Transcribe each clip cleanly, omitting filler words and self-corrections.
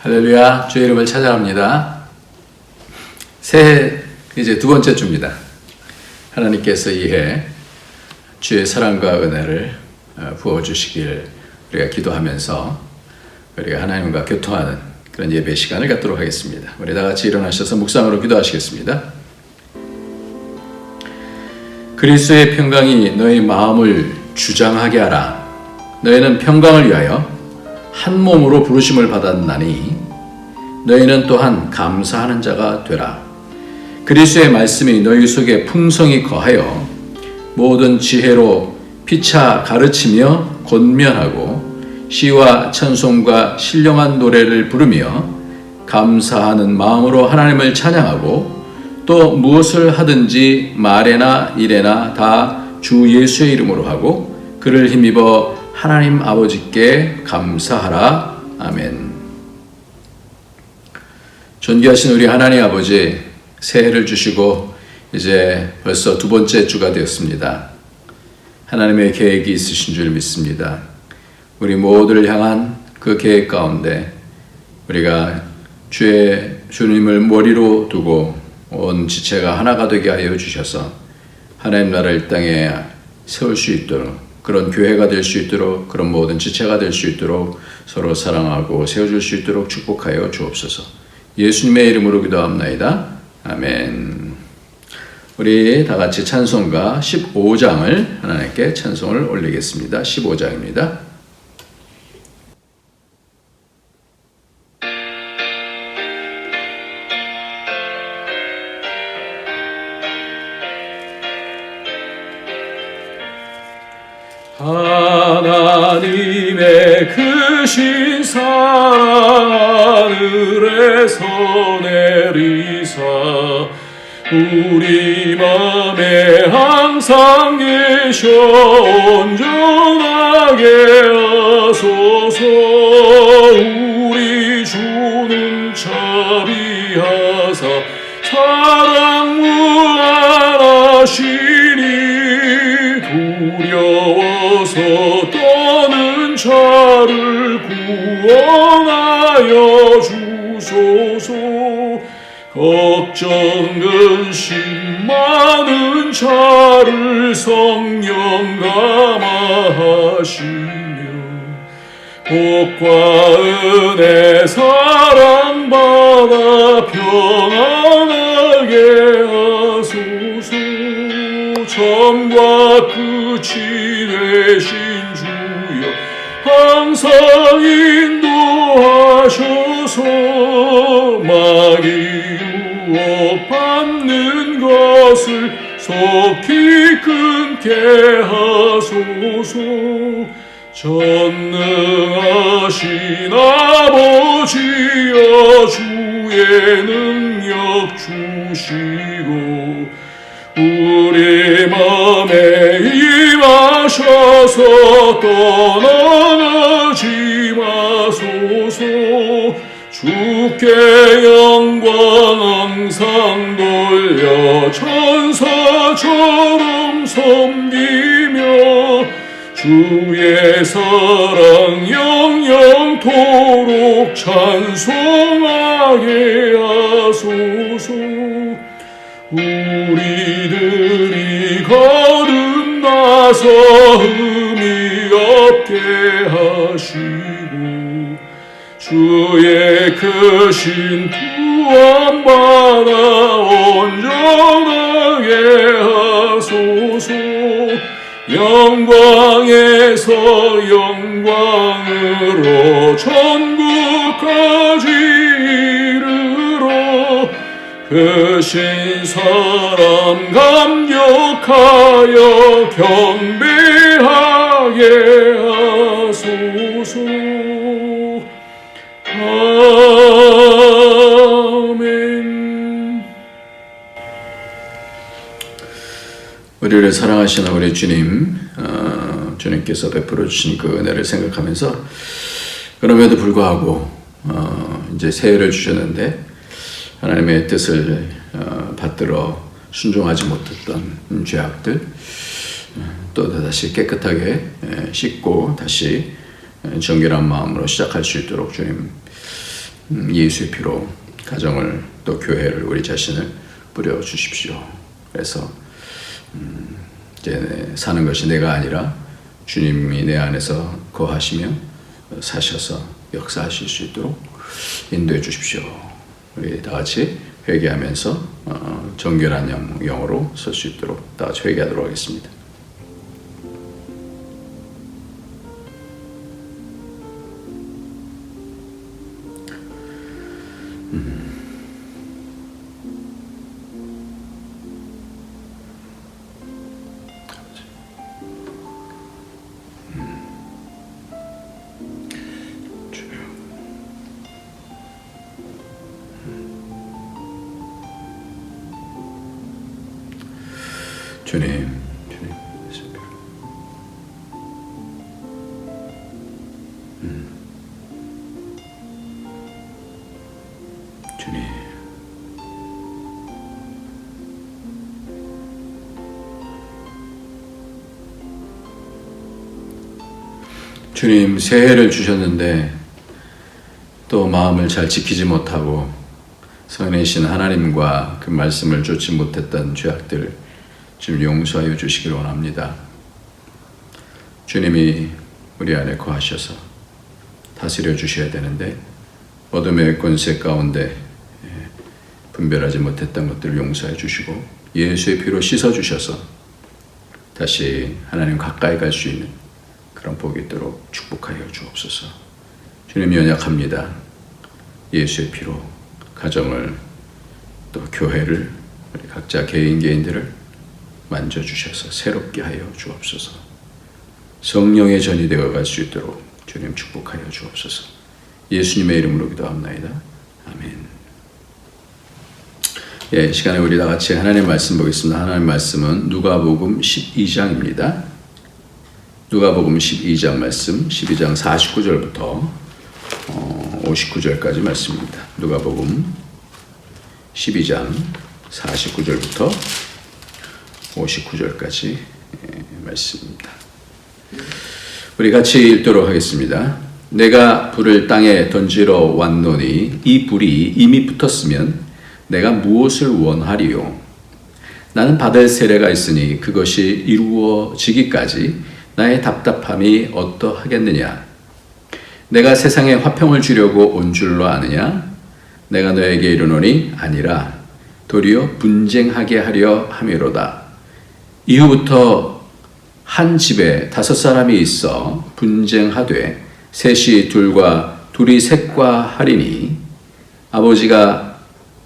할렐루야, 주의 이름을 찬양합니다. 새해 이제 두 번째 주입니다. 하나님께서 이해 주의 사랑과 은혜를 부어주시길 우리가 기도하면서 우리가 하나님과 교통하는 그런 예배 시간을 갖도록 하겠습니다. 우리 다 같이 일어나셔서 묵상으로 기도하시겠습니다. 그리스도의 평강이 너희 마음을 주장하게 하라. 너희는 평강을 위하여 한 몸으로 부르심을 받았나니 너희는 또한 감사하는 자가 되라. 그리스도의 말씀이 너희 속에 풍성히 거하여 모든 지혜로 피차 가르치며 권면하고 시와 찬송과 신령한 노래를 부르며 감사하는 마음으로 하나님을 찬양하고 또 무엇을 하든지 말에나 일에나 다 주 예수의 이름으로 하고 그를 힘입어 하나님 아버지께 감사하라. 아멘. 존귀하신 우리 하나님 아버지, 새해를 주시고 이제 벌써 두 번째 주가 되었습니다. 하나님의 계획이 있으신 줄 믿습니다. 우리 모두를 향한 그 계획 가운데 우리가 주님을 머리로 두고 온 지체가 하나가 되게 하여 주셔서 하나님 나라를 땅에 세울 수 있도록, 그런 교회가 될 수 있도록, 그런 모든 지체가 될 수 있도록 서로 사랑하고 세워줄 수 있도록 축복하여 주옵소서. 예수님의 이름으로 기도합나이다. 아멘. 우리 다 같이 찬송가 15장을 하나님께 찬송을 올리겠습니다. 15장입니다. 하나님의 크신 사랑 하늘에서 내리사 우리 맘에 항상 계셔 온전하게 하소서. 우리 주는 자비하사 사랑 무한하시니 두려워서 떠는 자를 구원하여 주소서. 걱정 근심 많은 자를 성령 감화하시며 복과 은혜 사랑받아 평안하게 하소서. 처음과 끝이 되신 주여 항상 인도하셔서 마귀 유혹받는 것을 속히 끊게 하소서. 전능하신 아버지여 주의 능력 주시고 우리 맘에 임하셔서 떠나가지 마소서. 주께 영광 항상 돌려 천사처럼 섬기며 주의 사랑 영영토록 찬송하게 하소서. 우리들이 거듭나서 흠이 없게 하시고 주의 크신 구원받아 온전하게 하소서. 영광에서 영광으로 천국까지 이르러 크신 사람 감격하여 경배하게 하소서. 아멘. 우리를 사랑하시는 우리 주님, 주님께서 베풀어 주신 그 은혜를 생각하면서 그럼에도 불구하고 이제 새해를 주셨는데 하나님의 뜻을 받들어 순종하지 못했던 죄악들 또 다시 깨끗하게 씻고 다시 정결한 마음으로 시작할 수 있도록 주님 예수의 피로 가정을 또 교회를 우리 자신을 뿌려 주십시오. 그래서 이제 사는 것이 내가 아니라 주님이 내 안에서 거하시며 사셔서 역사하실 수 있도록 인도해 주십시오. 우리 다 같이 회개하면서 정결한 영으로 설 수 있도록 다 같이 회개하도록 하겠습니다. 주님, 주님, 주님, 새해를 주셨는데 또 마음을 잘 지키지 못하고 성령이신 하나님과 그 말씀을 좇지 못했던 죄악들 좀 용서하여 주시기를 원합니다. 주님이 우리 안에 거하셔서 다스려 주셔야 되는데 어둠의 권세 가운데 분별하지 못했던 것들을 용서해 주시고 예수의 피로 씻어 주셔서 다시 하나님 가까이 갈 수 있는 그런 복이 있도록 축복하여 주옵소서. 주님 연약합니다. 예수의 피로 가정을 또 교회를 우리 각자 개인들을 만져주셔서 새롭게 하여 주옵소서. 성령의 전이 되어 갈 수 있도록 주님 축복하여 주옵소서. 예수님의 이름으로 기도합나이다. 아멘. 이 시간에 우리 다 같이 하나님 말씀 보겠습니다. 하나님 말씀은 누가복음 12장입니다. 누가복음 12장 말씀, 12장 49절부터 59절까지 말씀입니다. 누가복음 12장 49절부터 59절까지 말씀입니다. 우리 같이 읽도록 하겠습니다. 내가 불을 땅에 던지러 왔노니 이 불이 이미 붙었으면 내가 무엇을 원하리요? 나는 받을 세례가 있으니 그것이 이루어지기까지 나의 답답함이 어떠하겠느냐? 내가 세상에 화평을 주려고 온 줄로 아느냐? 내가 너에게 이르노니 아니라 도리어 분쟁하게 하려 함이로다. 이후부터 한 집에 5사람이 있어 분쟁하되 셋이 둘과 둘이 셋과 하리니 아버지가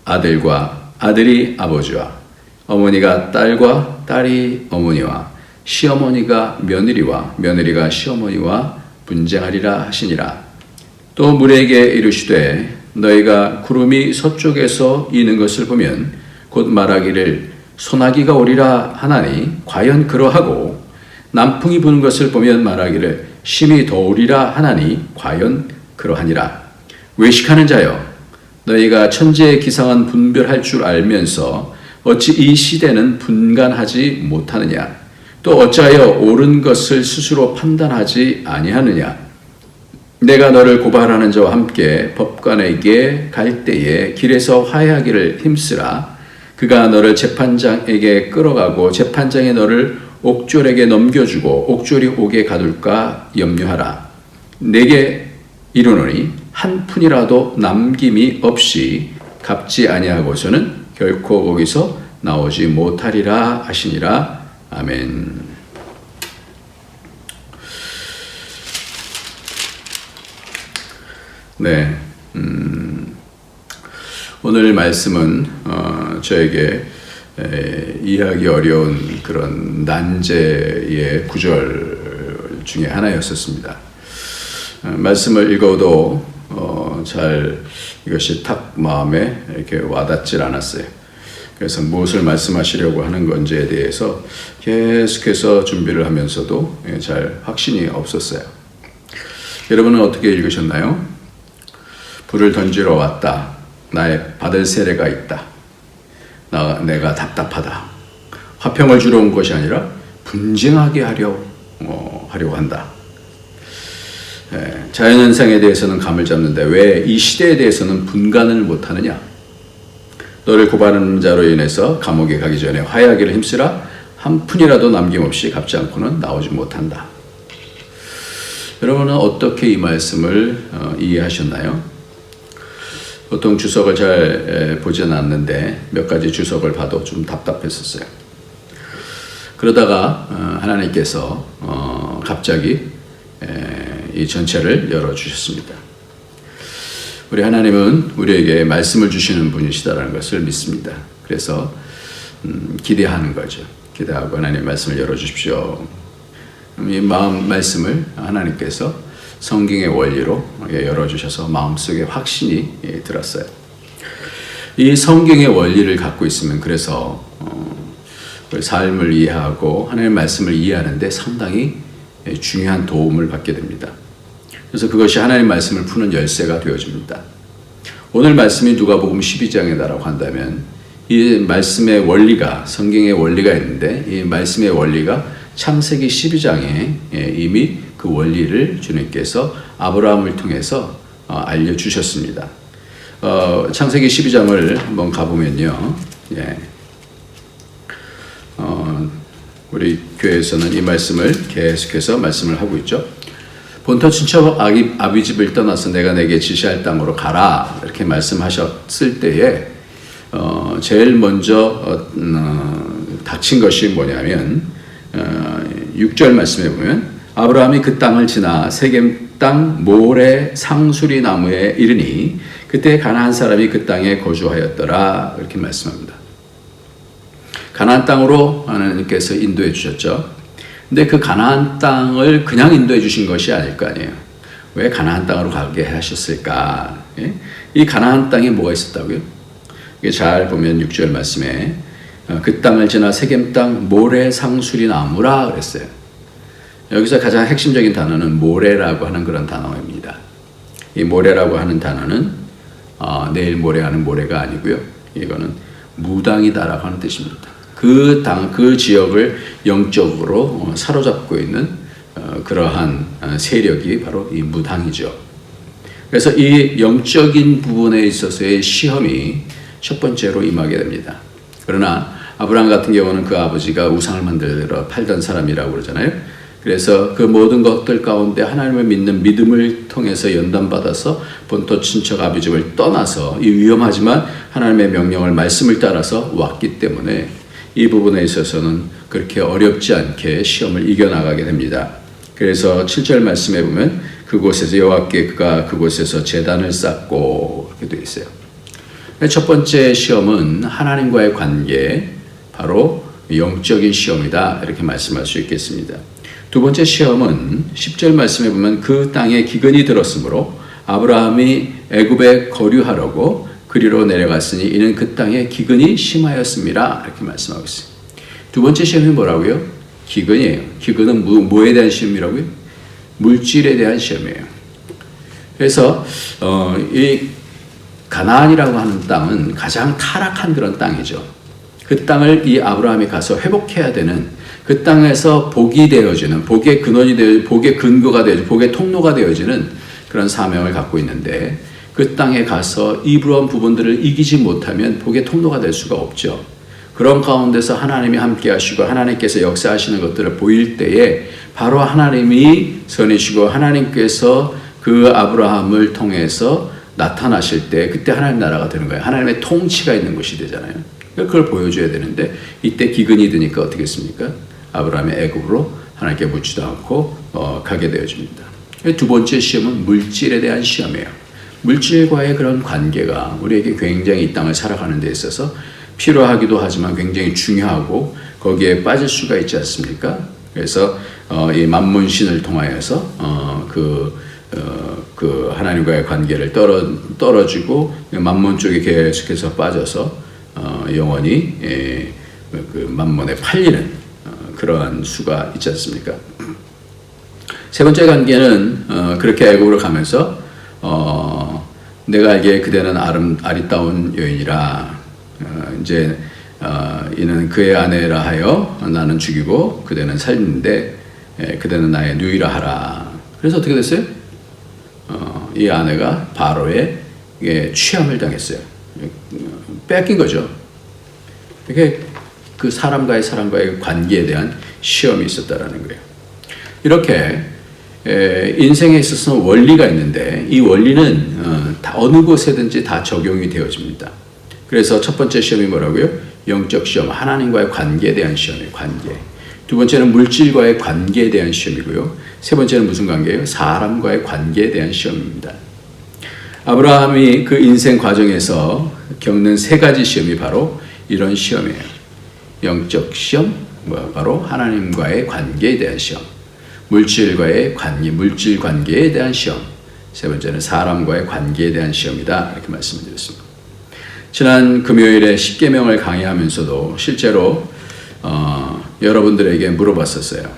아들과 아들이 아버지와 어머니가 딸과 딸이 어머니와 시어머니가 며느리와 며느리가 시어머니와 분쟁하리라 하시니라. 또 무리에게 이르시되 너희가 구름이 서쪽에서 이는 것을 보면 곧 말하기를 소나기가 오리라 하나니 과연 그러하고 남풍이 부는 것을 보면 말하기를 심히 더우리라 하나니 과연 그러하니라. 외식하는 자여 너희가 천지의 기상은 분별할 줄 알면서 어찌 이 시대는 분간하지 못하느냐? 또 어찌하여 옳은 것을 스스로 판단하지 아니하느냐? 내가 너를 고발하는 자와 함께 법관에게 갈 때에 길에서 화해하기를 힘쓰라. 그가 너를 재판장에게 끌어가고 재판장이 너를 옥졸에게 넘겨주고 옥졸이 옥에 가둘까 염려하라. 내게 이르노니 한 푼이라도 남김이 없이 갚지 아니하고서는 결코 거기서 나오지 못하리라 하시니라. 아멘. 네, 오늘 말씀은 저에게 이해하기 어려운 그런 난제의 구절 중에 하나였었습니다. 말씀을 읽어도 잘 이것이 탁 마음에 이렇게 와닿질 않았어요. 그래서 무엇을 말씀하시려고 하는 건지에 대해서 계속해서 준비를 하면서도 잘 확신이 없었어요. 여러분은 어떻게 읽으셨나요? 불을 던지러 왔다. 나의 받을 세례가 있다. 내가 답답하다. 화평을 주러 온 것이 아니라 분쟁하게 하려고 한다. 자연현상에 대해서는 감을 잡는데 왜 이 시대에 대해서는 분간을 못하느냐? 너를 고발하는 자로 인해서 감옥에 가기 전에 화해하기를 힘쓰라. 한 푼이라도 남김없이 갚지 않고는 나오지 못한다. 여러분은 어떻게 이 말씀을 이해하셨나요? 보통 주석을 잘 보지는 않는데 몇 가지 주석을 봐도 좀 답답했었어요. 그러다가 하나님께서 갑자기 이 전체를 열어주셨습니다. 우리 하나님은 우리에게 말씀을 주시는 분이시다라는 것을 믿습니다. 그래서 기대하는 거죠. 기대하고 하나님 말씀을 열어주십시오. 이 마음 말씀을 하나님께서 성경의 원리로 열어주셔서 마음속에 확신이 들었어요. 이 성경의 원리를 갖고 있으면 그래서 삶을 이해하고 하나님의 말씀을 이해하는데 상당히 중요한 도움을 받게 됩니다. 그래서 그것이 하나님 말씀을 푸는 열쇠가 되어집니다. 오늘 말씀이 누가복음 12장이다라고 한다면 이 말씀의 원리가 성경의 원리가 있는데 이 말씀의 원리가 창세기 12장에 이미 그 원리를 주님께서 아브라함을 통해서 알려주셨습니다. 창세기 12장을 한번 가보면요. 우리 교회에서는 이 말씀을 계속해서 말씀을 하고 있죠. 본토 친척 아비 집을 떠나서 내가 내게 지시할 땅으로 가라 이렇게 말씀하셨을 때에 제일 먼저 닥친 것이 뭐냐면 6절 말씀에 보면 아브라함이 그 땅을 지나 세겜 땅 모레 상수리 나무에 이르니 그때 가나안 사람이 그 땅에 거주하였더라 이렇게 말씀합니다. 가나안 땅으로 하나님께서 인도해 주셨죠. 근데 그 가나안 땅을 그냥 인도해 주신 것이 아닐 거 아니에요. 왜 가나안 땅으로 가게 하셨을까? 이 가나안 땅에 뭐가 있었다고요? 이게 잘 보면 6절 말씀에 그 땅을 지나 세겜 땅 모래 상수리 나무라 그랬어요. 여기서 가장 핵심적인 단어는 모래라고 하는 그런 단어입니다. 이 모래라고 하는 단어는 내일 모래하는 모래가 아니고요. 이거는 무당이다라고 하는 뜻입니다. 그 지역을 영적으로 사로잡고 있는 그러한 세력이 바로 이 무당이죠. 그래서 이 영적인 부분에 있어서의 시험이 첫 번째로 임하게 됩니다. 그러나 아브라함 같은 경우는 그 아버지가 우상을 만들어 팔던 사람이라고 그러잖아요. 그래서 그 모든 것들 가운데 하나님을 믿는 믿음을 통해서 연단받아서 본토 친척 아비 집을 떠나서 이 위험하지만 하나님의 명령을 말씀을 따라서 왔기 때문에 이 부분에 있어서는 그렇게 어렵지 않게 시험을 이겨나가게 됩니다. 그래서 7절 말씀에 보면 그곳에서 여호와께 그가 그곳에서 제단을 쌓고 이렇게 되어 있어요. 첫 번째 시험은 하나님과의 관계, 바로 영적인 시험이다 이렇게 말씀할 수 있겠습니다. 두 번째 시험은 10절 말씀에 보면 그 땅에 기근이 들었으므로 아브라함이 애굽에 거류하려고 그리로 내려갔으니 이는 그 땅에 기근이 심하였습니다 이렇게 말씀하고 있어요. 두 번째 시험이 뭐라고요? 기근이에요. 기근은 뭐에 대한 시험이라고요? 물질에 대한 시험이에요. 그래서 이 가나안이라고 하는 땅은 가장 타락한 그런 땅이죠. 그 땅을 이 아브라함이 가서 회복해야 되는, 그 땅에서 복이 되어지는, 복의 근원이 되어, 복의 근거가 되어지는, 복의 통로가 되어지는 그런 사명을 갖고 있는데, 그 땅에 가서 이 부분 부분들을 이기지 못하면 복의 통로가 될 수가 없죠. 그런 가운데서 하나님이 함께 하시고 하나님께서 역사하시는 것들을 보일 때에 바로 하나님이 선이시고 하나님께서 그 아브라함을 통해서 나타나실 때 그때 하나님 나라가 되는 거예요. 하나님의 통치가 있는 것이 되잖아요. 그걸 보여줘야 되는데 이때 기근이 드니까 어떻게 했습니까? 아브라함이 애굽으로 하나님께 묻지도 않고 가게 되어집니다. 두 번째 시험은 물질에 대한 시험이에요. 물질과의 그런 관계가 우리에게 굉장히 이 땅을 살아가는 데 있어서 필요하기도 하지만 굉장히 중요하고 거기에 빠질 수가 있지 않습니까? 그래서 이 만문신을 통하여서 그 하나님과의 관계를 떨어지고 만문 쪽에 계속해서 빠져서 영원히 그 만문에 팔리는 그러한 수가 있지 않습니까? 세 번째 관계는 그렇게 애굽으로 가면서 내가 알기에 그대는 아리따운 여인이라 이제 이는 그의 아내라 하여 나는 죽이고 그대는 살리는데 그대는 나의 누이라 하라. 그래서 어떻게 됐어요? 이 아내가 바로의 취함을 당했어요. 뺏긴 거죠. 이게 그 사람과의 관계에 대한 시험이 있었다라는 거예요. 이렇게 인생에 있어서는 원리가 있는데 이 원리는 어느 곳에든지 다 적용이 되어집니다. 그래서 첫 번째 시험이 뭐라고요? 영적 시험, 하나님과의 관계에 대한 시험이에요. 관계. 두 번째는 물질과의 관계에 대한 시험이고요. 세 번째는 무슨 관계예요? 사람과의 관계에 대한 시험입니다. 아브라함이 그 인생 과정에서 겪는 세 가지 시험이 바로 이런 시험이에요. 영적 시험, 바로 하나님과의 관계에 대한 시험. 물질과의 관계, 물질 관계에 대한 시험. 세 번째는 사람과의 관계에 대한 시험이다. 이렇게 말씀을 드렸습니다. 지난 금요일에 십계명을 강의하면서도 실제로 여러분들에게 물어봤었어요.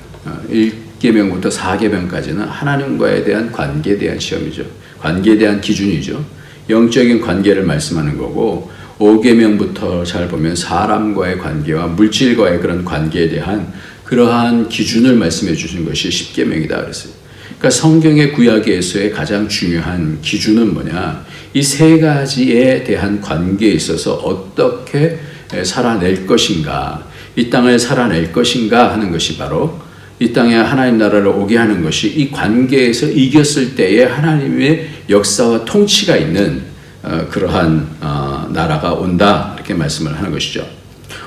1계명부터 4계명까지는 하나님과에 대한 관계에 대한 시험이죠. 관계에 대한 기준이죠. 영적인 관계를 말씀하는 거고 5계명부터 잘 보면 사람과의 관계와 물질과의 그런 관계에 대한 그러한 기준을 말씀해 주신 것이 10계명이다 그랬어요. 그러니까 성경의 구약에서의 가장 중요한 기준은 뭐냐? 이 세 가지에 대한 관계에 있어서 어떻게 살아낼 것인가, 이 땅을 살아낼 것인가 하는 것이 바로 이 땅에 하나님 나라를 오게 하는 것이 이 관계에서 이겼을 때에 하나님의 역사와 통치가 있는 그러한 나라가 온다 이렇게 말씀을 하는 것이죠.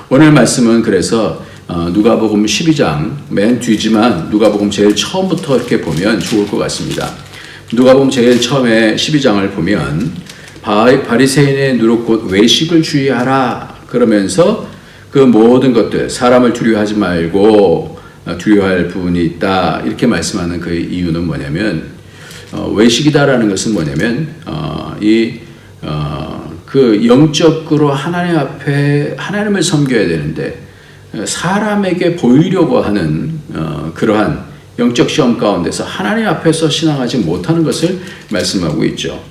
오늘 말씀은 그래서 누가복음 12장 맨 뒤지만 누가복음 제일 처음부터 이렇게 보면 좋을 것 같습니다. 누가복음 제일 처음에 12장을 보면 바리새인의 누룩 곧 외식을 주의하라 그러면서 그 모든 것들 사람을 두려워하지 말고 두려워할 부분이 있다 이렇게 말씀하는 그 이유는 뭐냐면 외식이다라는 것은 뭐냐면 그 영적으로 하나님 앞에 하나님을 섬겨야 되는데 사람에게 보이려고 하는 그러한 영적 시험 가운데서 하나님 앞에서 신앙하지 못하는 것을 말씀하고 있죠.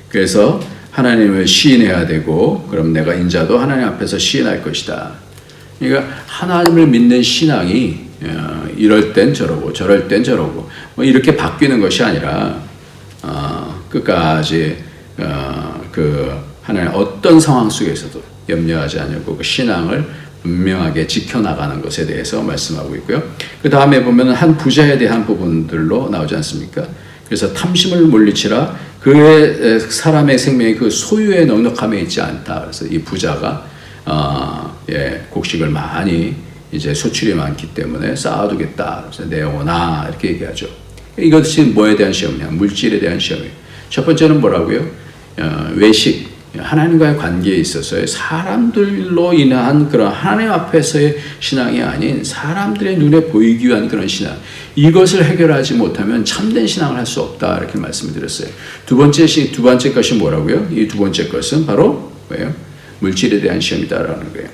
그래서 하나님을 시인해야 되고 그럼 내가 인자도 하나님 앞에서 시인할 것이다. 그러니까 하나님을 믿는 신앙이 이럴 땐 저러고 저럴 땐 저러고 뭐 이렇게 바뀌는 것이 아니라 끝까지 그 하나님 어떤 상황 속에서도 염려하지 않고 그 신앙을 분명하게 지켜나가는 것에 대해서 말씀하고 있고요. 그 다음에 보면 한 부자에 대한 부분들로 나오지 않습니까? 그래서 탐심을 물리치라 그의 사람의 생명이 그 소유의 넉넉함에 있지 않다. 그래서 이 부자가 곡식을 많이 이제 소출이 많기 때문에 쌓아두겠다. 그래서 내 영혼아 이렇게 얘기하죠. 이것이 뭐에 대한 시험이냐? 물질에 대한 시험이에요. 첫 번째는 뭐라고요? 외식. 하나님과의 관계에 있어서의 사람들로 인한 그런 하나님 앞에서의 신앙이 아닌 사람들의 눈에 보이기 위한 그런 신앙. 이것을 해결하지 못하면 참된 신앙을 할 수 없다. 이렇게 말씀을 드렸어요. 두 번째 것이 뭐라고요? 이 두 번째 것은 바로 뭐예요? 물질에 대한 시험이다라는 거예요.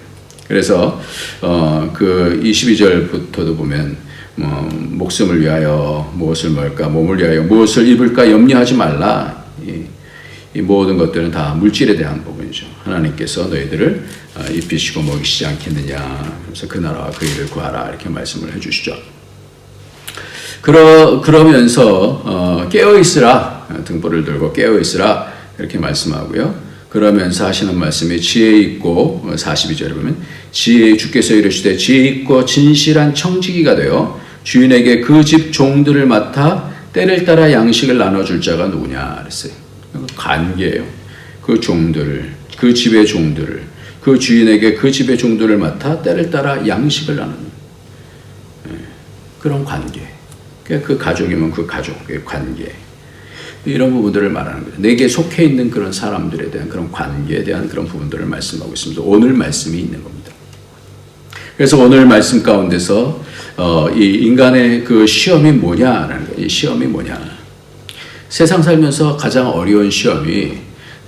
그래서 그 22절부터도 보면 목숨을 위하여 무엇을 먹을까, 몸을 위하여 무엇을 입을까 염려하지 말라. 이 모든 것들은 다 물질에 대한 부분이죠. 하나님께서 너희들을 입히시고 먹이시지 않겠느냐. 그래서 그 나라와 그 일을 구하라 이렇게 말씀을 해주시죠. 그러면서 깨어있으라 등불을 들고 깨어있으라 이렇게 말씀하고요. 그러면서 하시는 말씀이 지혜 있고 42절에 보면 주께서 이르시되 지혜 있고 진실한 청지기가 되어 주인에게 그 집 종들을 맡아 때를 따라 양식을 나눠줄 자가 누구냐 그랬어요. 관계예요. 그 종들을, 그 집의 종들을, 그 주인에게 그 집의 종들을 맡아 때를 따라 양식을 나누는 그런 관계. 그 가족이면 그 가족의 관계. 이런 부분들을 말하는 거예요. 내게 속해 있는 그런 사람들에 대한 그런 관계에 대한 그런 부분들을 말씀하고 있습니다. 오늘 말씀이 있는 겁니다. 그래서 오늘 말씀 가운데서 이 인간의 그 시험이 뭐냐라는 거예요. 이 시험이 뭐냐. 세상 살면서 가장 어려운 시험이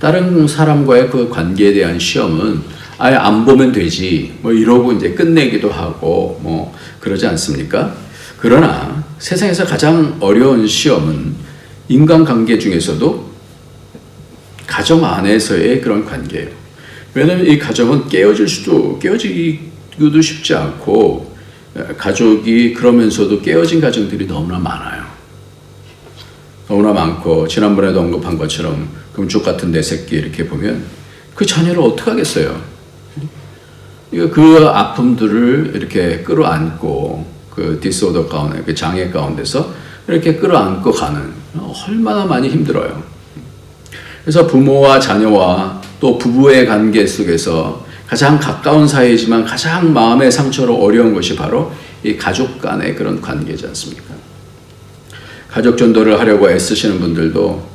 다른 사람과의 그 관계에 대한 시험은 아예 안 보면 되지 뭐 이러고 이제 끝내기도 하고 뭐 그러지 않습니까? 그러나 세상에서 가장 어려운 시험은 인간관계 중에서도 가정 안에서의 그런 관계예요. 왜냐하면 이 가정은 깨어지기도 쉽지 않고 가족이 그러면서도 깨어진 가정들이 너무나 많아요. 너무나 많고 지난번에도 언급한 것처럼 금쪽 같은 내 새끼 이렇게 보면 그 자녀를 어떻게 하겠어요? 그 아픔들을 이렇게 끌어안고 그 디스오더 가운데, 그 장애 가운데서 이렇게 끌어안고 가는 얼마나 많이 힘들어요. 그래서 부모와 자녀와 또 부부의 관계 속에서 가장 가까운 사이지만 가장 마음의 상처로 어려운 것이 바로 이 가족 간의 그런 관계지 않습니까? 가족 전도를 하려고 애쓰시는 분들도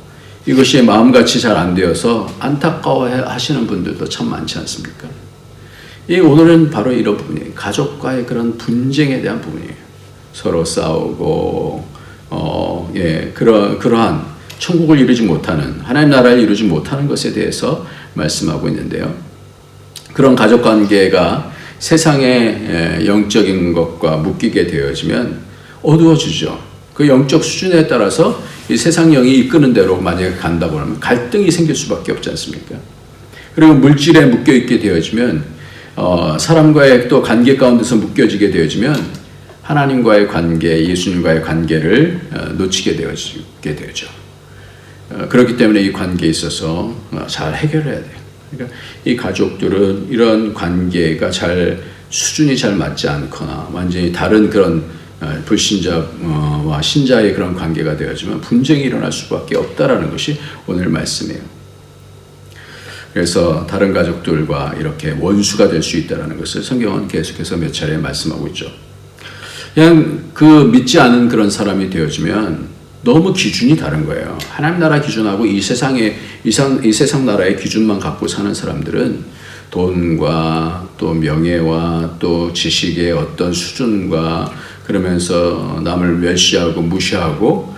이것이 마음같이 잘 안 되어서 안타까워 하시는 분들도 참 많지 않습니까? 오늘은 바로 이런 부분이에요. 가족과의 그런 분쟁에 대한 부분이에요. 서로 싸우고, 그러한 천국을 이루지 못하는, 하나님 나라를 이루지 못하는 것에 대해서 말씀하고 있는데요. 그런 가족 관계가 세상의 영적인 것과 묶이게 되어지면 어두워지죠. 그 영적 수준에 따라서 이 세상 영이 이끄는 대로 만약에 간다고 하면 갈등이 생길 수밖에 없지 않습니까? 그리고 물질에 묶여 있게 되어지면 사람과의 또 관계 가운데서 묶여지게 되어지면 하나님과의 관계, 예수님과의 관계를 놓치게 되죠. 그렇기 때문에 이 관계에 있어서 잘 해결해야 돼요. 그러니까 이 가족들은 이런 관계가 수준이 잘 맞지 않거나 완전히 다른 그런 불신자와 신자의 그런 관계가 되어지면 분쟁이 일어날 수밖에 없다라는 것이 오늘 말씀이에요. 그래서 다른 가족들과 이렇게 원수가 될 수 있다는 것을 성경은 계속해서 몇 차례 말씀하고 있죠. 그냥 그 믿지 않은 그런 사람이 되어지면 너무 기준이 다른 거예요. 하나님 나라 기준하고 이 세상 나라의 기준만 갖고 사는 사람들은 돈과 또 명예와 또 지식의 어떤 수준과 그러면서 남을 멸시하고 무시하고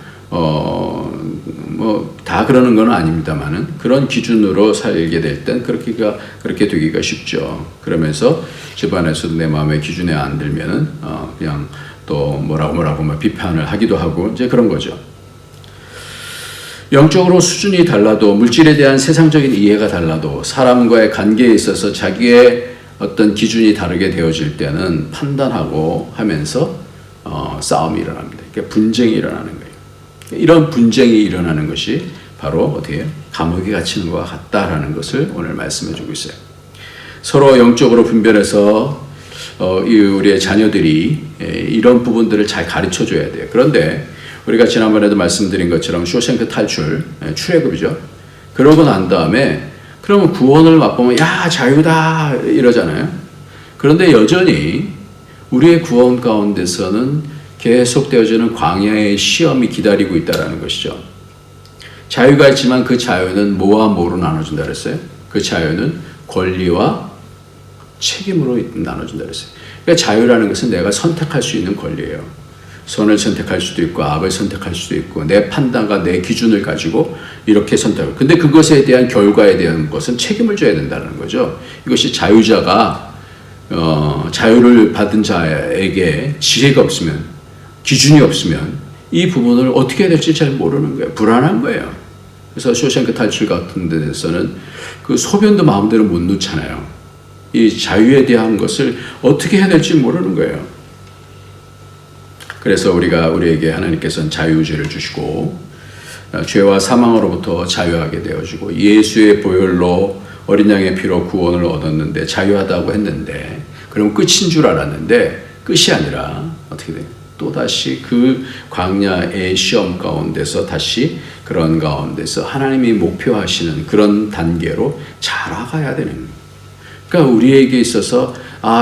다 그러는 건 아닙니다만은 그런 기준으로 살게 될 땐 그렇게 되기가 쉽죠. 그러면서 집안에서도 내 마음의 기준에 안 들면은 그냥 또 뭐라고 비판을 하기도 하고 이제 그런 거죠. 영적으로 수준이 달라도 물질에 대한 세상적인 이해가 달라도 사람과의 관계에 있어서 자기의 어떤 기준이 다르게 되어질 때는 판단하고 하면서 싸움이 일어납니다. 그러니까 분쟁이 일어나는 거예요. 이런 분쟁이 일어나는 것이 바로 어떻게 감옥에 갇히는 것과 같다라는 것을 오늘 말씀해 주고 있어요. 서로 영적으로 분별해서 우리의 자녀들이 이런 부분들을 잘 가르쳐 줘야 돼요. 그런데 우리가 지난번에도 말씀드린 것처럼 쇼생크 탈출, 출애굽이죠. 그러고 난 다음에 그러면 구원을 맛보면 야 자유다 이러잖아요. 그런데 여전히 우리의 구원 가운데서는 계속되어지는 광야의 시험이 기다리고 있다는 것이죠. 자유가 있지만 그 자유는 뭐와 뭐로 나눠준다 그랬어요? 그 자유는 권리와 책임으로 나눠준다 그랬어요. 그러니까 자유라는 것은 내가 선택할 수 있는 권리예요. 선을 선택할 수도 있고 악을 선택할 수도 있고 내 판단과 내 기준을 가지고 이렇게 선택을. 근데 그것에 대한 결과에 대한 것은 책임을 져야 된다는 거죠. 이것이 자유자가 자유를 받은 자에게 지혜가 없으면 기준이 없으면 이 부분을 어떻게 해야 될지 잘 모르는 거예요. 불안한 거예요. 그래서 쇼생크 탈출 같은 데서는 그 소변도 마음대로 못 놓잖아요. 이 자유에 대한 것을 어떻게 해야 될지 모르는 거예요. 그래서 우리에게 하나님께서는 자유의지를 주시고 죄와 사망으로부터 자유하게 되어주고 예수의 보혈로 어린 양의 피로 구원을 얻었는데 자유하다고 했는데 그럼 끝인 줄 알았는데 끝이 아니라 어떻게 돼요? 또다시 그 광야의 시험 가운데서 다시 그런 가운데서 하나님이 목표하시는 그런 단계로 자라가야 되는 거예요. 그러니까 우리에게 있어서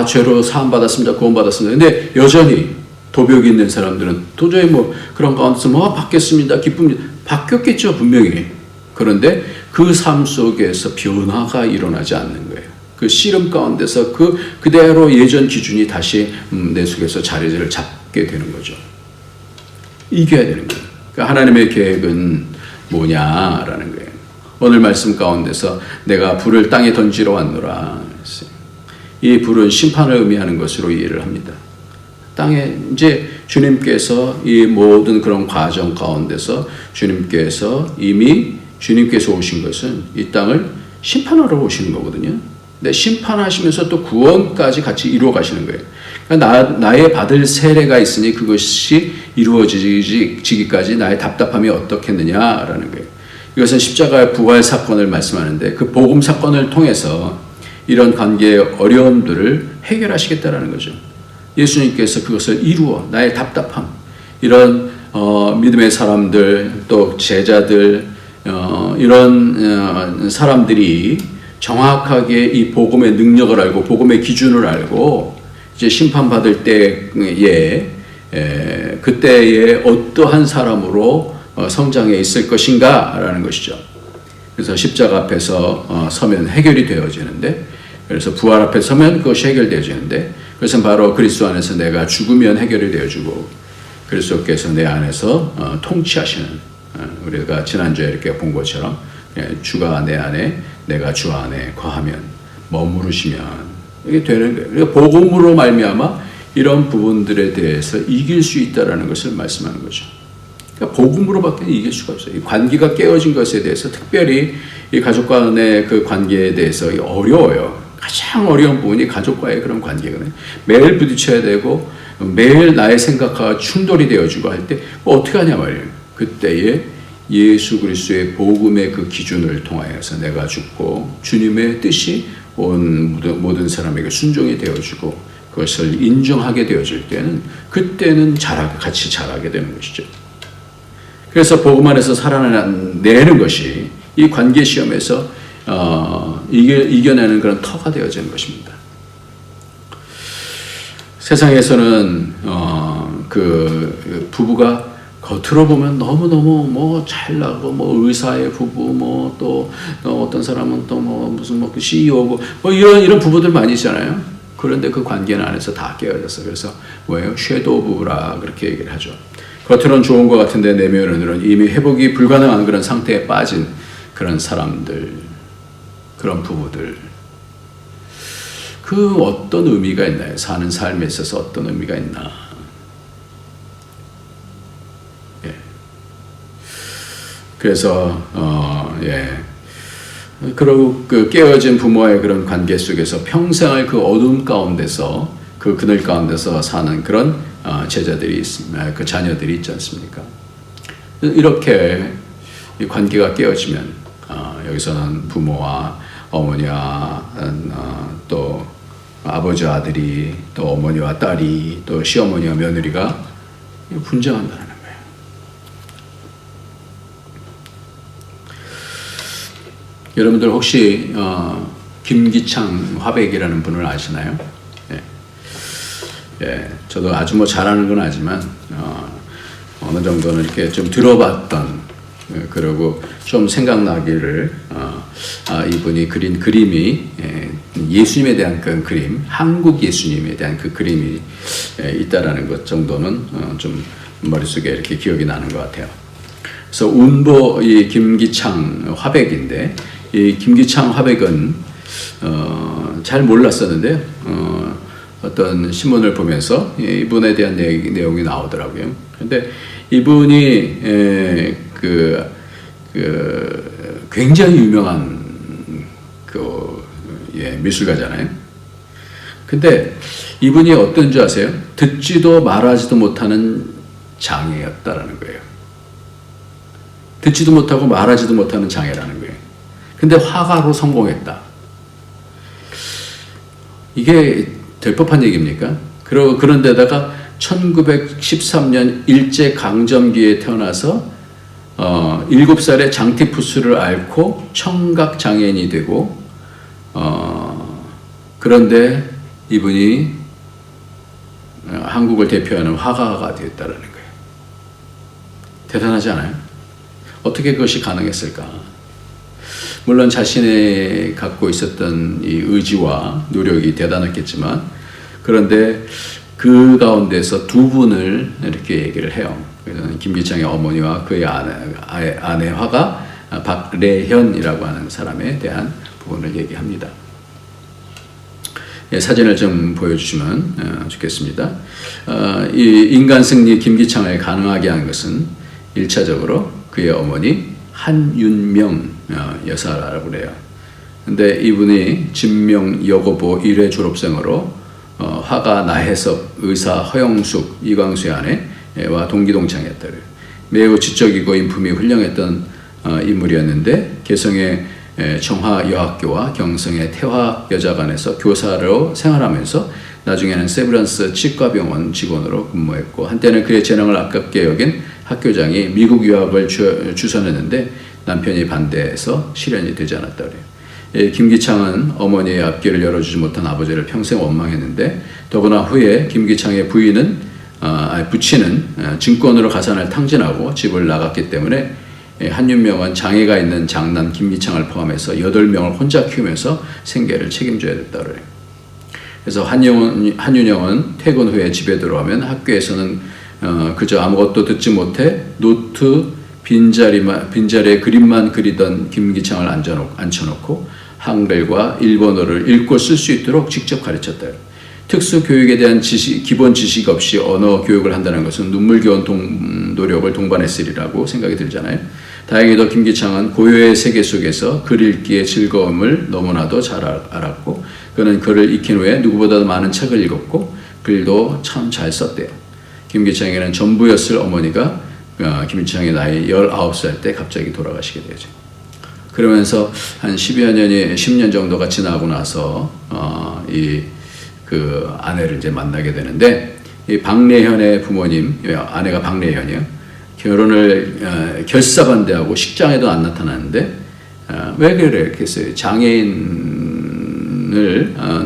죄로 사함받았습니다. 구원받았습니다. 근데 여전히 도벽이 있는 사람들은 도저히 그런 가운데서 바뀌었습니다. 기쁩니다. 바뀌었겠죠, 분명히. 그런데 그 삶 속에서 변화가 일어나지 않는 거예요. 그 씨름 가운데서 그대로 예전 기준이 다시 내 속에서 자리를 잡게 되는 거죠. 이겨야 되는 거예요. 그러니까 하나님의 계획은 뭐냐라는 거예요. 오늘 말씀 가운데서 내가 불을 땅에 던지러 왔노라. 이 불은 심판을 의미하는 것으로 이해를 합니다. 땅에 이제 주님께서 이 모든 그런 과정 가운데서 주님께서 이미 주님께서 오신 것은 이 땅을 심판하러 오시는 거거든요. 근데 심판하시면서 또 구원까지 같이 이루어 가시는 거예요. 그러니까 나의 받을 세례가 있으니 그것이 이루어지기까지 나의 답답함이 어떻겠느냐라는 거예요. 이것은 십자가의 부활 사건을 말씀하는데 그 복음 사건을 통해서 이런 관계의 어려움들을 해결하시겠다라는 거죠. 예수님께서 그것을 이루어 나의 답답함, 이런 믿음의 사람들 또 제자들 이런 사람들이 정확하게 이 복음의 능력을 알고 복음의 기준을 알고 이제 심판받을 때에 그때에 어떠한 사람으로 성장해 있을 것인가라는 것이죠. 그래서 십자가 앞에서 서면 해결이 되어지는데, 그래서 부활 앞에 서면 그것이 해결되어지는데, 그것은 바로 그리스도 안에서 내가 죽으면 해결이 되어지고 그리스도께서 내 안에서 통치하시는, 우리가 지난주에 이렇게 본 것처럼 주가 내 안에 내가 주 안에 거하면 머무르시면 이게 되는 거예요. 그러니까 복음으로 말미암아 이런 부분들에 대해서 이길 수 있다라는 것을 말씀하는 거죠. 그러니까 복음으로밖에 이길 수가 없어요. 이 관계가 깨어진 것에 대해서 특별히 이 가족 간의 그 관계에 대해서 어려워요. 가장 어려운 부분이 가족과의 그런 관계거든요. 매일 부딪혀야 되고 매일 나의 생각과 충돌이 되어지고 할 때 어떻게 하냐 말이에요. 그때에 예수 그리스도의 복음의 그 기준을 통하여서 내가 죽고 주님의 뜻이 온 모든 사람에게 순종이 되어지고 그것을 인정하게 되어질 때는 그때는 같이 자라게 되는 것이죠. 그래서 복음 안에서 살아내는 것이 이 관계 시험에서 이겨내는 그런 터가 되어지는 것입니다. 세상에서는 그 부부가 겉으로 보면 너무너무 뭐 잘나고 뭐 의사의 부부 뭐 또 어떤 사람은 또 뭐 무슨 뭐 CEO고 뭐 이런 부부들 많이 있잖아요. 그런데 그 관계는 안에서 다 깨어졌어. 그래서 뭐예요? 섀도우 부부라 그렇게 얘기를 하죠. 겉으로는 좋은 것 같은데 내면으로는 이미 회복이 불가능한 그런 상태에 빠진 그런 사람들, 그런 부부들. 그 어떤 의미가 있나요? 사는 삶에 있어서 어떤 의미가 있나? 예. 그래서 그리고 그 깨어진 부모의 그런 관계 속에서 평생을 그 어둠 가운데서 그 그늘 가운데서 사는 그런 제자들이 있습니다. 그 자녀들이 있지 않습니까? 이렇게 이 관계가 깨어지면 여기서는 부모와 어머니와 또 아버지와 아들이 또 어머니와 딸이 또 시어머니와 며느리가 분쟁한다는 거예요. 여러분들 혹시 김기창 화백이라는 분을 아시나요? 예, 저도 아주 뭐 잘하는 건 아니지만 어느 정도는 이렇게 좀 들어봤던 그리고 좀 생각나기를 이분이 그린 그림이 예수님에 대한 그 그림, 한국 예수님에 대한 그 그림이 있다라는 것 정도는 좀 머릿속에 이렇게 기억이 나는 것 같아요. 그래서 운보 이 김기창 화백인데 이 김기창 화백은 잘 몰랐었는데 어떤 신문을 보면서 이분에 대한 내용이 나오더라고요. 근데 이분이 굉장히 유명한 미술가잖아요. 근데 이분이 어떤 줄 아세요? 듣지도 말하지도 못하는 장애였다라는 거예요. 듣지도 못하고 말하지도 못하는 장애라는 거예요. 근데 화가로 성공했다. 이게 될 법한 얘기입니까? 그런데다가 1913년 일제강점기에 태어나서 7살에 장티푸스를 앓고 청각장애인이 되고 그런데 이분이 한국을 대표하는 화가가 되었다는 거예요. 대단하지 않아요? 어떻게 그것이 가능했을까? 물론 자신이 갖고 있었던 이 의지와 노력이 대단했겠지만 그런데 그 가운데서 두 분을 이렇게 얘기를 해요. 김기창의 어머니와 그의 아내 화가 박래현이라고 하는 사람에 대한 부분을 얘기합니다. 예, 사진을 좀 보여주시면 좋겠습니다. 이 인간 승리 김기창을 가능하게 한 것은 1차적으로 그의 어머니 한윤명 여사라고 그래요. 근데 이분이 진명 여고보 1회 졸업생으로 화가 나혜섭, 의사 허영숙, 이광수의 아내와 동기동창했다. 매우 지적이고 인품이 훌륭했던 인물이었는데 개성의 청화여학교와 경성의 태화여자관에서 교사로 생활하면서 나중에는 세브란스 치과병원 직원으로 근무했고 한때는 그의 재능을 아깝게 여긴 학교장이 미국 유학을 주선했는데 남편이 반대해서 실현이 되지 않았다 그래요. 김기창은 어머니의 앞길을 열어주지 못한 아버지를 평생 원망했는데 더구나 후에 김기창의 부친은 증권으로 가산을 탕진하고 집을 나갔기 때문에 한윤명은 장애가 있는 장남 김기창을 포함해서 8명을 혼자 키우면서 생계를 책임져야 됐다 그래요. 그래서 한윤영은 퇴근 후에 집에 들어오면 학교에서는 그저 아무것도 듣지 못해 노트 빈자리에 그림만 그리던 김기창을 앉혀놓고 한글과 일본어를 읽고 쓸 수 있도록 직접 가르쳤다. 특수 교육에 대한 기본 지식 없이 언어 교육을 한다는 것은 눈물겨운 노력을 동반했으리라고 생각이 들잖아요. 다행히도 김기창은 고요의 세계 속에서 글 읽기의 즐거움을 너무나도 잘 알았고 그는 글을 익힌 후에 누구보다도 많은 책을 읽었고 글도 참 잘 썼대요. 김기창에게는 전부였을 어머니가 김기창의 나이 19살 때 갑자기 돌아가시게 되죠. 그러면서 한 10년 정도가 지나고 나서 그 아내를 이제 만나게 되는데 이 박래현의 부모님, 아내가 박래현이요. 결혼을 결사반대하고 식장에도 안 나타나는데 왜 그랬겠어요? 장애인을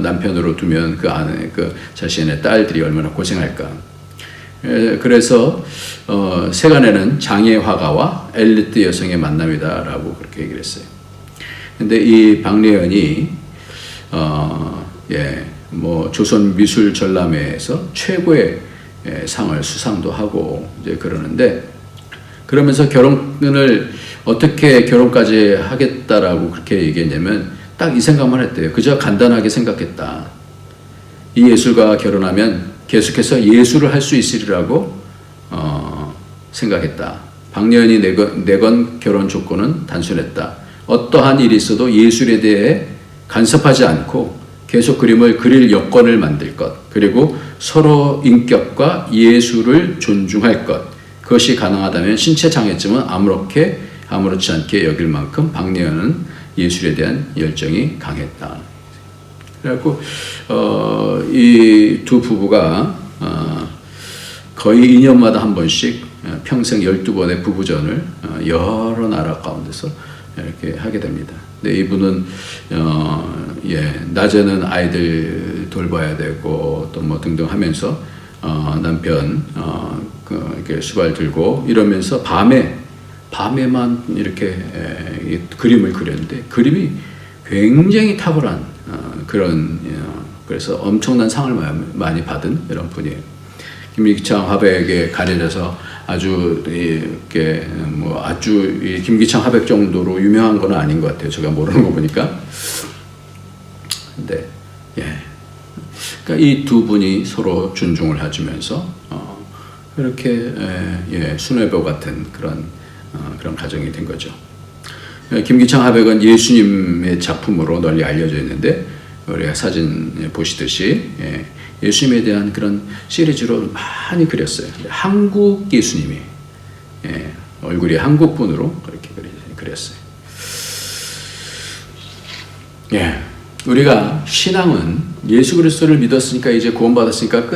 남편으로 두면 그 자신의 딸들이 얼마나 고생할까. 그래서 세간에는 장애 화가와 엘리트 여성의 만남이다라고 그렇게 얘기를 했어요. 근데 이 박래현이 조선 미술 전람회에서 최고의 상을 수상도 하고 이제 그러는데 그러면서 결혼을 어떻게 결혼까지 하겠다라고 그렇게 얘기했냐면 딱 이 생각만 했대요. 그저 간단하게 생각했다. 이 예술가와 결혼하면 계속해서 예술을 할 수 있으리라고 생각했다. 박래현이 내건 결혼 조건은 단순했다. 어떠한 일이 있어도 예술에 대해 간섭하지 않고 계속 그림을 그릴 여건을 만들 것, 그리고 서로 인격과 예술을 존중할 것. 그것이 가능하다면 신체 장애쯤은 아무렇지 않게 여길 만큼 박래현은 예술에 대한 열정이 강했다. 그래갖고 이 두 부부가 거의 2년마다 한 번씩 평생 12번의 부부전을 여러 나라 가운데서 이렇게 하게 됩니다. 근데 이분은 낮에는 아이들 돌봐야 되고 또 뭐 등등 하면서 남편 이렇게 수발 들고 이러면서 밤에만 이렇게 그림을 그렸는데 그림이 굉장히 탁월한 그래서 엄청난 상을 많이 받은 이런 분이에요. 김기창 화백에 가려져서 아주 김기창 화백 정도로 유명한 건 아닌 것 같아요. 제가 모르는 거 보니까. 근데 그러니까 이 두 분이 서로 존중을 해주면서 이렇게 수뇌보 같은 그런 가정이 된 거죠. 김기창 화백은 예수님의 작품으로 널리 알려져 있는데 우리가 사진 보시듯이 예수님에 대한 그런 시리즈로 많이 그렸어요. 한국 예수님이 얼굴이 한국분으로 그렇게 그렸어요. 우리가 신앙은 예수 그리스도를 믿었으니까 이제 구원받았으니까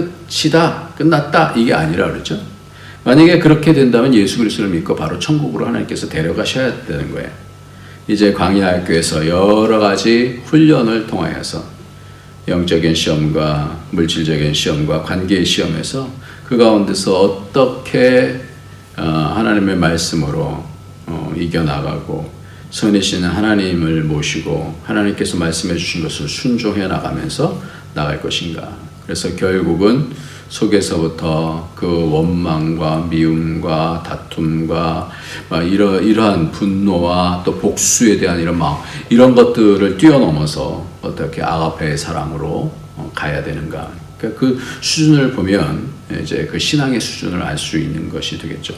끝났다 이게 아니라 그렇죠. 만약에 그렇게 된다면 예수 그리스도를 믿고 바로 천국으로 하나님께서 데려가셔야 되는 거예요. 이제 광야학교에서 여러 가지 훈련을 통하여서 영적인 시험과 물질적인 시험과 관계의 시험에서 그 가운데서 어떻게 하나님의 말씀으로 이겨나가고 선이신 하나님을 모시고 하나님께서 말씀해 주신 것을 순종해 나가면서 나갈 것인가. 그래서 결국은 속에서부터 그 원망과 미움과 다툼과 이러한 분노와 또 복수에 대한 이런 마음, 이런 것들을 뛰어넘어서 어떻게 아가페의 사랑으로 가야 되는가. 그러니까 그 수준을 보면 이제 그 신앙의 수준을 알 수 있는 것이 되겠죠.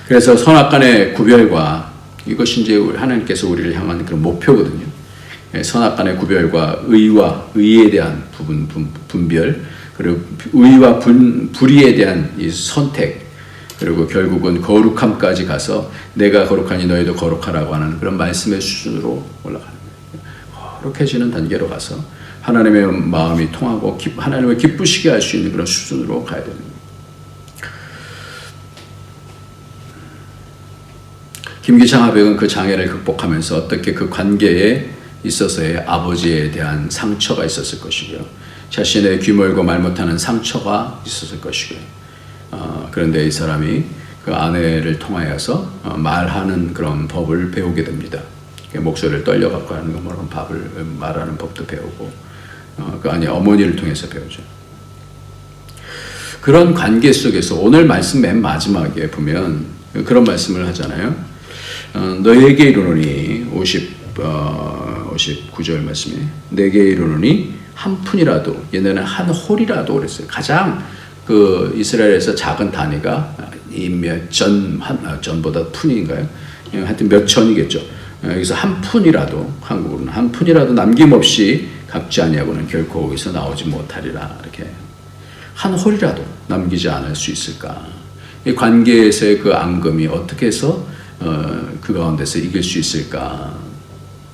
그래서 선악간의 구별과 이것이 이제 하나님께서 우리를 향한 그런 목표거든요. 선악간의 구별과 의와 의에 대한 분별, 그리고 의와 불의에 대한 이 선택, 그리고 결국은 거룩함까지 가서 내가 거룩하니 너희도 거룩하라고 하는 그런 말씀의 수준으로 올라가는 거예요. 거룩해지는 단계로 가서 하나님의 마음이 통하고 하나님을 기쁘시게 할 수 있는 그런 수준으로 가야 되는 거예요. 김기창 하백은 그 장애를 극복하면서 어떻게 그 관계에 있어서의 아버지에 대한 상처가 있었을 것이고요. 자신의 귀멀고 말 못하는 상처가 있었을 것이고요. 그런데 이 사람이 그 아내를 통하여서 말하는 그런 법을 배우게 됩니다. 목소리를 떨려갖고 하는 법을 말하는 법도 배우고, 어머니를 통해서 배우죠. 그런 관계 속에서 오늘 말씀 맨 마지막에 보면 그런 말씀을 하잖아요. 너에게 이르노니 59절 말씀에 내게 이르노니 한 푼이라도, 얘네는 한 홀이라도 그랬어요. 가장 그 이스라엘에서 작은 단위가 이 몇 전보다 푼인가요? 하여튼 몇 천이겠죠. 여기서 한 푼이라도, 한국으로는 한 푼이라도 남김없이 갚지 아니하고는 결코 거기서 나오지 못하리라. 이렇게 한 홀이라도 남기지 않을 수 있을까? 이 관계에서의 그 앙금이 어떻게 해서 그 가운데서 이길 수 있을까?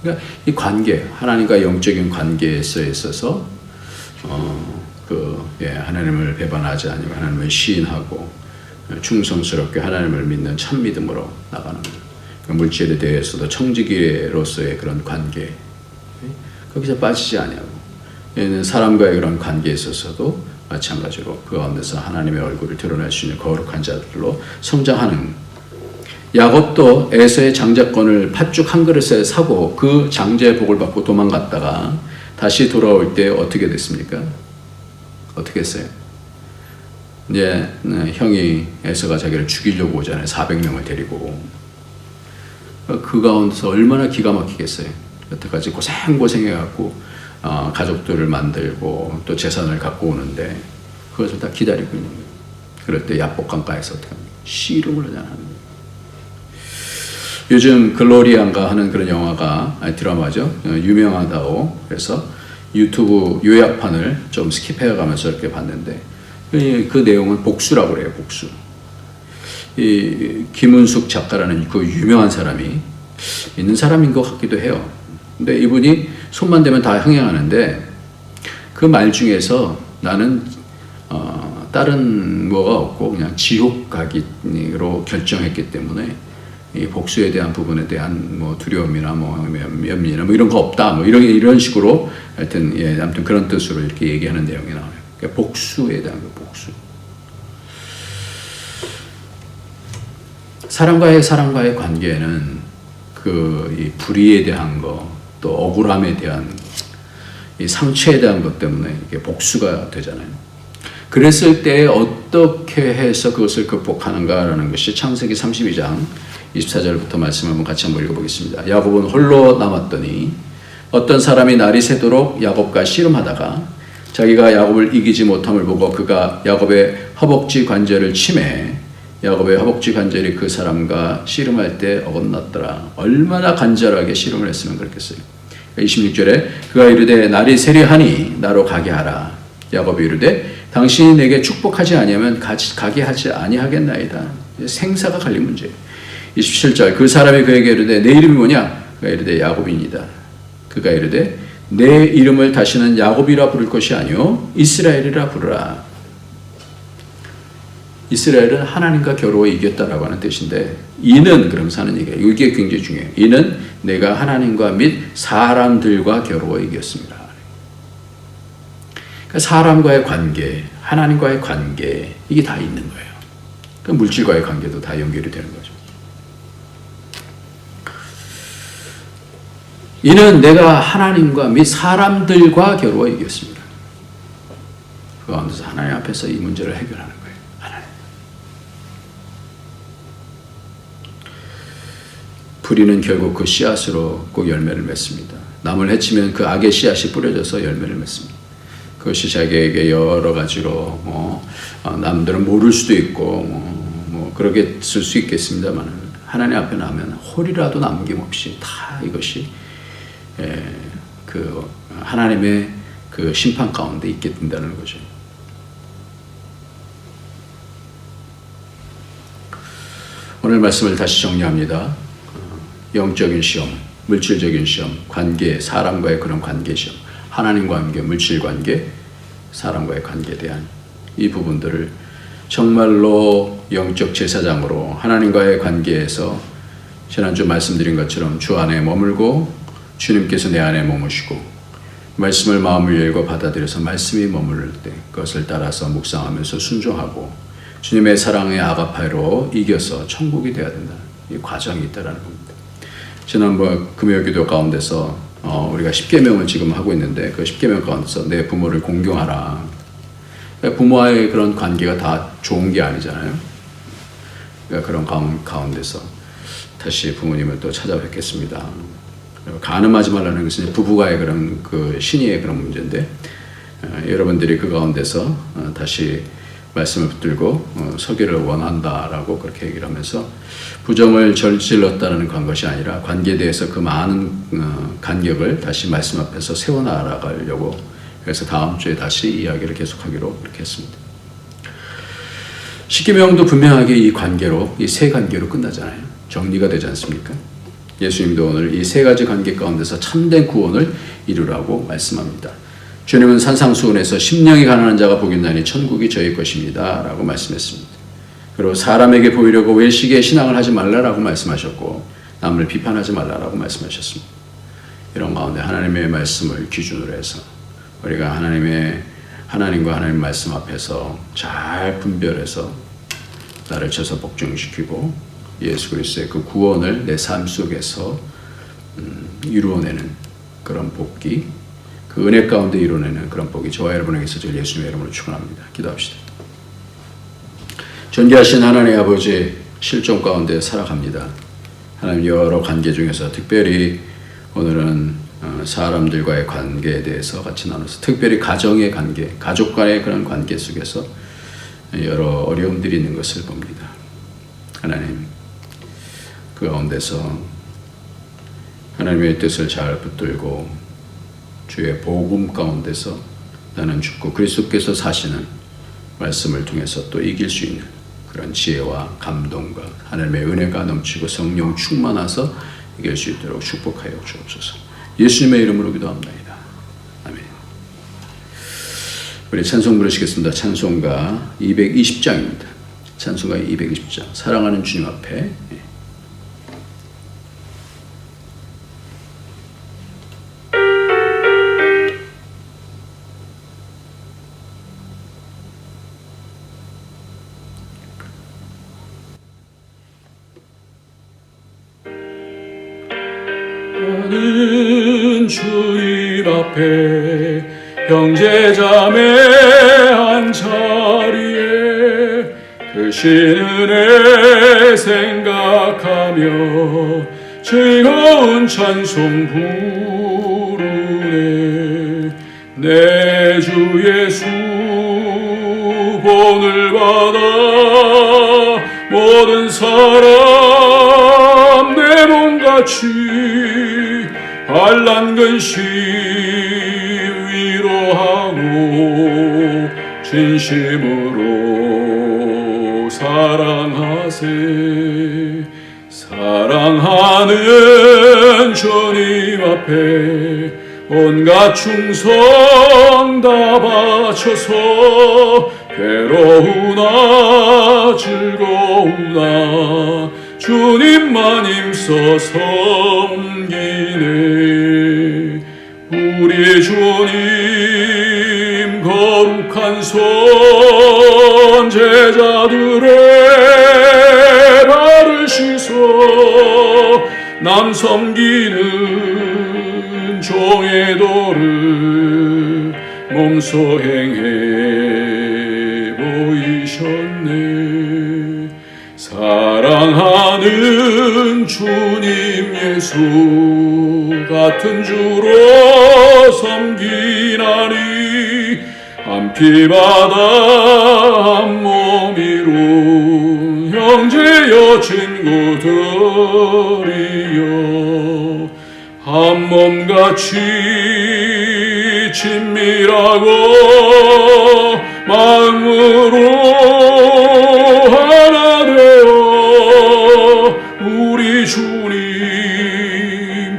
그러니까 이 관계, 하나님과 영적인 관계에 있어서 하나님을 배반하지 아니고 하나님을 시인하고 충성스럽게 하나님을 믿는 참 믿음으로 나가는 거예요. 그러니까 물질에 대해서도 청지기로서의 그런 관계, 거기서 빠지지 아니하고, 얘는 사람과의 그런 관계에 있어서도 마찬가지로 그 가운데서 하나님의 얼굴을 드러낼 수 있는 거룩한 자들로 성장하는. 야곱도 에서의 장자권을 팥죽 한 그릇에 사고 그 장자의 복을 받고 도망갔다가 다시 돌아올 때 어떻게 됐습니까? 어떻게 했어요? 이제 형이 에서가 자기를 죽이려고 오잖아요. 400명을 데리고. 그 가운데서 얼마나 기가 막히겠어요. 여태까지 고생해갖고 가족들을 만들고 또 재산을 갖고 오는데 그것을 다 기다리고 있는 거예요. 그럴 때 야복강가에서 어떻게 합니까? 씨름을 하잖아요. 요즘 글로리안가 하는 그런 영화가 드라마죠. 유명하다고 그래서 유튜브 요약판을 좀 스킵해가면서 이렇게 봤는데 그 내용은 복수라고 그래요. 복수. 이 김은숙 작가라는 그 유명한 사람이 있는 사람인 것 같기도 해요. 근데 이분이 손만 대면 다 흥행하는데 그 말 중에서 나는 다른 뭐가 없고 그냥 지옥 가기로 결정했기 때문에 이 복수에 대한 부분에 대한 뭐 두려움이나 면밀이나 이런 거 없다. 이런 식으로 아무튼 그런 뜻으로 이렇게 얘기하는 내용이 나와요. 그러니까 복수에 대한 복수. 사람과의 관계에는 이 불의에 대한 거, 또 억울함에 대한 이 상처에 대한 것 때문에 이게 복수가 되잖아요. 그랬을 때 어떻게 해서 그것을 극복하는가라는 것이 창세기 32장 24절부터 말씀을 한번 같이 한번 읽어보겠습니다. 야곱은 홀로 남았더니 어떤 사람이 날이 새도록 야곱과 씨름하다가 자기가 야곱을 이기지 못함을 보고 그가 야곱의 허벅지 관절을 치매 야곱의 허벅지 관절이 그 사람과 씨름할 때 어긋났더라. 얼마나 간절하게 씨름을 했으면 그렇겠어요. 26절에 그가 이르되 날이 세려하니 나로 가게 하라. 야곱이 이르되 당신이 내게 축복하지 아니하면 가게 하지 아니하겠나이다. 생사가 갈린 문제예요. 27절 그 사람이 그에게 이르되 내 이름이 뭐냐? 그가 이르되 야곱이니이다. 그가 이르되 내 이름을 다시는 야곱이라 부를 것이 아니요 이스라엘이라 부르라. 이스라엘은 하나님과 겨루어 이겼다라고 하는 뜻인데 이는 그러면서 하는 얘기예요. 이게 굉장히 중요해요. 이는 내가 하나님과 및 사람들과 겨루어 이겼습니다. 그러니까 사람과의 관계, 하나님과의 관계 이게 다 있는 거예요. 그러니까 물질과의 관계도 다 연결이 되는 거죠. 이는 내가 하나님과 및 사람들과 겨루어 이겼습니다. 그 가운데서 하나님 앞에서 이 문제를 해결하는 거예요. 하나님. 불의는 결국 그 씨앗으로 꼭 열매를 맺습니다. 남을 해치면 그 악의 씨앗이 뿌려져서 열매를 맺습니다. 그것이 자기에게 여러 가지로 남들은 모를 수도 있고 그렇게 쓸 수 있겠습니다만 하나님 앞에 나면 홀이라도 남김없이 다 이것이 그 하나님의 그 심판 가운데 있게 된다는 거죠. 오늘 말씀을 다시 정리합니다. 영적인 시험, 물질적인 시험, 관계, 사람과의 그런 관계 시험, 하나님과 관계, 물질 관계, 사람과의 관계에 대한 이 부분들을 정말로 영적 제사장으로 하나님과의 관계에서 지난주 말씀드린 것처럼 주 안에 머물고 주님께서 내 안에 머무시고 말씀을 마음을 열고 받아들여서 말씀이 머무를 때 그것을 따라서 묵상하면서 순종하고 주님의 사랑의 아가파이로 이겨서 천국이 되어야 된다는 이 과정이 있다는 겁니다. 지난번 금요기도 가운데서 우리가 10계명을 지금 하고 있는데 그 10계명 가운데서 내 부모를 공경하라. 부모와의 그런 관계가 다 좋은 게 아니잖아요. 그러니까 그런 가운데서 다시 부모님을 또 찾아뵙겠습니다. 간음하지 말라는 것은 부부와의 그런 그 신의의 그런 문제인데 여러분들이 그 가운데서 다시 말씀을 붙들고 서기를 원한다라고 그렇게 얘기를 하면서 부정을 저질렀다는 것이 아니라 관계에 대해서 그 많은 간격을 다시 말씀 앞에서 세워나가려고 그래서 다음 주에 다시 이야기를 계속하기로 그렇게 했습니다. 십계명도 분명하게 이 관계로 이 세 관계로 끝나잖아요. 정리가 되지 않습니까? 예수님도 오늘 이 세 가지 관계 가운데서 참된 구원을 이루라고 말씀합니다. 주님은 산상수훈에서 심령이 가난한 자가 복이 있나니 천국이 저희 것입니다 라고 말씀했습니다. 그리고 사람에게 보이려고 외식의 신앙을 하지 말라라고 말씀하셨고 남을 비판하지 말라라고 말씀하셨습니다. 이런 가운데 하나님의 말씀을 기준으로 해서 우리가 하나님과 하나님 말씀 앞에서 잘 분별해서 나를 쳐서 복종시키고 예수 그리스도의 그 구원을 내 삶 속에서 이루어내는 그런 복기, 그 은혜 가운데 이루어내는 그런 복이 저와 여러분에게 있어질 예수님의 이름으로 축원합니다. 기도합시다. 전지하신 하나님 아버지 실종 가운데 살아갑니다. 하나님 여러 관계 중에서 특별히 오늘은 사람들과의 관계에 대해서 같이 나눠서 특별히 가정의 관계, 가족 간의 그런 관계 속에서 여러 어려움들이 있는 것을 봅니다. 하나님 그 가운데서 하나님의 뜻을 잘 붙들고 주의 복음 가운데서 나는 죽고 그리스도께서 사시는 말씀을 통해서 또 이길 수 있는 그런 지혜와 감동과 하나님의 은혜가 넘치고 성령 충만하서 이길 수 있도록 축복하여 주옵소서. 예수님의 이름으로 기도합니다. 아멘. 우리 찬송 부르시겠습니다. 찬송가 220장입니다. 찬송가 220장. 사랑하는 주님 앞에. 나는 주님 앞에 형제자매 한 자리에 크신 은혜 생각하며 즐거운 찬송 부르네. 내 주 예수 본을 받아 모든 사람 내 몸같이 환난 근심 위로하고 진심으로 사랑하세. 사랑하는 주님 앞에 온갖 충성 다 바쳐서 괴로우나 즐거우나 주님만 힘써 섬기네. 우리 주님 거룩한 손 제자들의 발을 씻어 남 섬기는 종의 도를 몸소 행해 보이셨네. 사랑하는 주님 예수 같은 주로 섬기나니 한 피바다 한 몸이로 형제여 친구들이여 한 몸같이 친밀하고 마음으로 하나 되어 우리 주님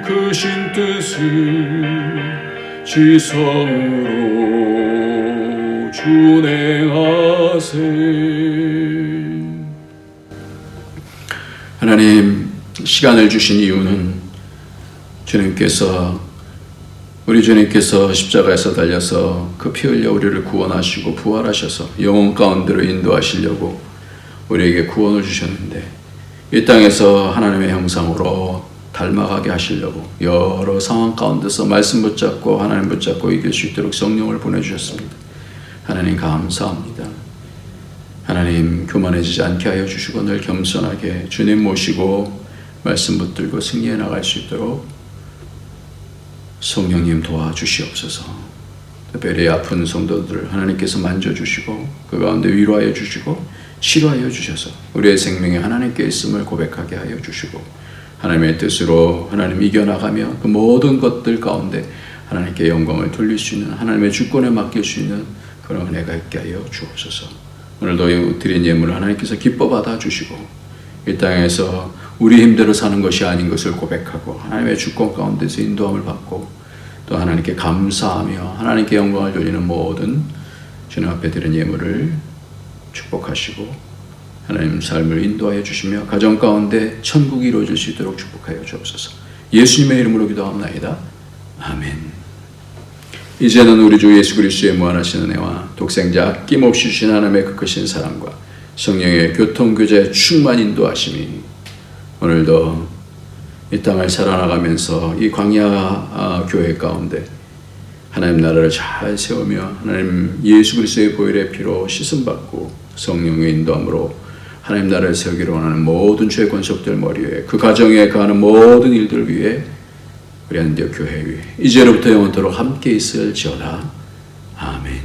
크신 뜻을 지성으로 준행하세. 하나님, 시간을 주신 이유는 우리 주님께서 십자가에서 달려서 그 피 흘려 우리를 구원하시고 부활하셔서 영혼 가운데로 인도하시려고 우리에게 구원을 주셨는데, 이 땅에서 하나님의 형상으로 닮아가게 하시려고 여러 상황 가운데서 말씀 붙잡고 하나님 붙잡고 이길 수 있도록 성령을 보내주셨습니다. 하나님 감사합니다. 하나님, 교만해지지 않게 하여 주시고 늘 겸손하게 주님 모시고 말씀 붙들고 승리해 나갈 수 있도록 성령님 도와주시옵소서. 특별히 아픈 성도들을 하나님께서 만져주시고 그 가운데 위로하여 주시고 치료하여 주셔서 우리의 생명이 하나님께 있음을 고백하게 하여 주시고 하나님의 뜻으로 하나님 이겨나가며 그 모든 것들 가운데 하나님께 영광을 돌릴 수 있는, 하나님의 주권에 맡길 수 있는 그런 은혜가 있게 하여 주옵소서. 오늘도 드린 예물을 하나님께서 기뻐 받아주시고 이 땅에서 우리 힘대로 사는 것이 아닌 것을 고백하고 하나님의 주권 가운데서 인도함을 받고 또 하나님께 감사하며 하나님께 영광을 돌리는 모든 주님 앞에 드린 예물을 축복하시고 하나님 삶을 인도하여 주시며 가정 가운데 천국이 이루어질 수 있도록 축복하여 주옵소서. 예수님의 이름으로 기도합나이다. 아멘. 이제는 우리 주 예수 그리스도의 무한하신 은혜와 독생자 아낌없이 주신 하나님의 그 크신 사랑과 성령의 교통교제 충만 인도하심이 오늘도 이 땅을 살아나가면서 이 광야 교회 가운데 하나님 나라를 잘 세우며 하나님 예수 그리스도의 보혈의 피로 씻음받고 성령의 인도함으로 하나님 나라를 세우기를 원하는 모든 죄의 권속들 머리 위에 그 가정에 가하는 모든 일들 위에 우리 안디옥 교회 위에 이제로부터 영원토록 함께 있을지어다. 아멘.